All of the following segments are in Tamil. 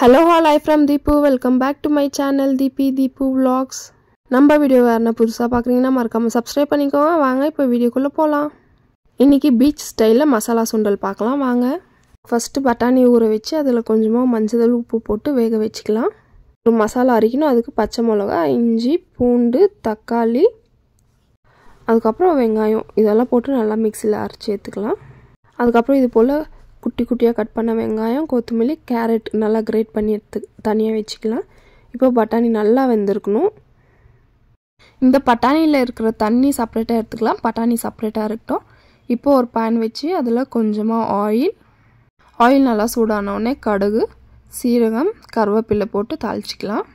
Hello all, I from Deepu. Welcome back to my channel Deepu Vlogs. நம்ம வீடியோ வேறனா புதுசா பார்க்கறீங்கன்னா மறக்காம Subscribe பண்ணிக்கோங்க. வாங்க இப்போ வீடியோக்குள்ள போலாம். இன்னைக்கு பீச் ஸ்டைல்ல மசாலா சுண்டல் பார்க்கலாம் வாங்க. ஃபர்ஸ்ட் பட்டாணி ஊற வெச்சு அதுல கொஞ்சமா மஞ்சள் உப்பு போட்டு வேக வெச்சுக்கலாம். ஒரு மசாலா அரைக்கணும். அதுக்கு பச்சை மிளகாய், இஞ்சி, பூண்டு, தக்காளி, அதுக்கு அப்புறம் வெங்காயம் இதெல்லாம் போட்டு நல்லா மிக்ஸில அரைச்சு எடுத்துக்கலாம். அதுக்கு அப்புறம் இது போல குட்டி குட்டியா கட் பண்ண வெங்காயம், கொத்தமல்லி, கேரட் நல்லா கிரேட் பண்ணி எடுத்து தனியா வெச்சுக்கலாம். இப்போ பட்டாணி நல்லா வெந்திருக்கணும். இந்த பட்டாணில இருக்கிற தண்ணி செப்பரேட்டா எடுத்துக்கலாம். பட்டாணி செப்பரேட்டா இருக்கட்டும். இப்போ ஒரு pan வெச்சு அதுல கொஞ்சமா ஆயில் நல்லா சூடான உடனே கடுகு, சீரகம், கருவேப்பிலை போட்டு தாளிச்சிக்கலாம்.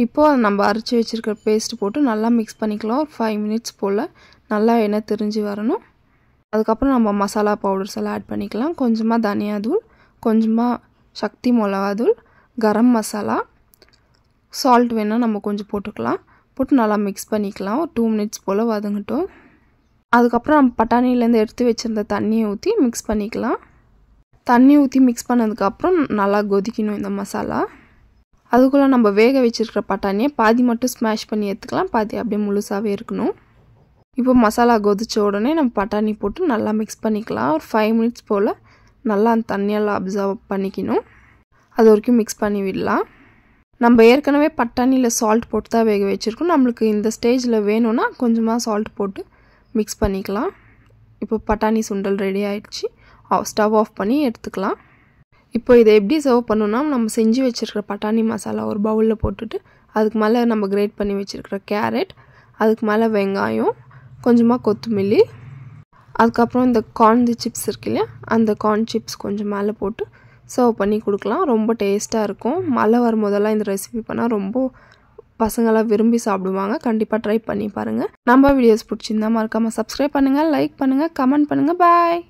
இப்போ நம்ம அரைச்சு வச்சிருக்கிற பேஸ்ட் போட்டு நல்லா மிக்ஸ் பண்ணிக்கலாம். ஒரு 5 minutes போல நல்லா எண்ணெய் திரிஞ்சு வரணும். அதுக்கு அப்புறம் நம்ம மசாலா பவுடர்ஸ் எல்லாம் ஆட் பண்ணிக்கலாம். கொஞ்சமா தனியா தூள், கொஞ்சமா சக்தி மிளகாய் தூள், கரம் மசாலா, salt வேணா நம்ம கொஞ்சம் போட்டுக்கலாம். போட்டு நல்லா மிக்ஸ் பண்ணிக்கலாம். ஒரு 2 minutes போல வதங்கட்டும். அதுக்கு அப்புறம் நம்ம பட்டாணில இருந்து எடுத்து வச்சிருந்த தண்ணியை ஊத்தி மிக்ஸ் பண்ணிக்கலாம். தண்ணி ஊத்தி மிக்ஸ் பண்ணதுக்கு அப்புறம் நல்லா கொதிக்கணும் இந்த மசாலா. அதுக்குள்ள நம்ம வேக வச்சிருக்கிற பட்டாணியை பாதி மட்டும் ஸ்மாஷ் பண்ணி எடுத்துக்கலாம். பாதி அப்படியே முழுசாவே இருக்கணும். இப்போ மசாலா கொதிச்ச உடனே நம்ம பட்டாணி போட்டு நல்லா மிக்ஸ் பண்ணிக்கலாம். ஒரு 5 minutes போல நல்லா அந்த தண்ணியெல்லாம் அப்சர்வ் பண்ணிக்கணும். அது வரைக்கும் மிக்ஸ் பண்ணி விடலாம். நம்ம ஏற்கனவே பட்டாணியில் சால்ட் போட்டு தான் வேக வச்சிருக்கோம். நம்மளுக்கு இந்த ஸ்டேஜில் வேணும்னா கொஞ்சமாக சால்ட் போட்டு மிக்ஸ் பண்ணிக்கலாம். இப்போ பட்டாணி சுண்டல் ரெடி ஆயிடுச்சு. ஸ்டவ் ஆஃப் பண்ணி எடுத்துக்கலாம். இப்போ இதை எப்படி சர்வ் பண்ணணும்னா நம்ம செஞ்சு வச்சிருக்கிற பட்டாணி மசாலா ஒரு பவுலில் போட்டுட்டு அதுக்கு மேலே நம்ம கிரேட் பண்ணி வச்சிருக்கிற கேரட், அதுக்கு மேலே வெங்காயம், கொஞ்சமாக கொத்தமல்லி, அதுக்கப்புறம் இந்த கார்ன் சிப்ஸ் இருக்கு இல்லையா அந்த கார்ன் சிப்ஸ் கொஞ்சம் மேலே போட்டு சர்வ் பண்ணி கொடுக்கலாம். ரொம்ப டேஸ்ட்டாக இருக்கும். மழை வரும்போதெல்லாம் இந்த ரெசிபி பண்ணால் ரொம்ப பசங்களாம் விரும்பி சாப்பிடுவாங்க. கண்டிப்பாக ட்ரை பண்ணி பாருங்கள். நம்ம வீடியோஸ் பிடிச்சிருந்தா மறக்காமல் சப்ஸ்கிரைப் பண்ணுங்கள், லைக் பண்ணுங்கள், கமெண்ட் பண்ணுங்கள். பாய்.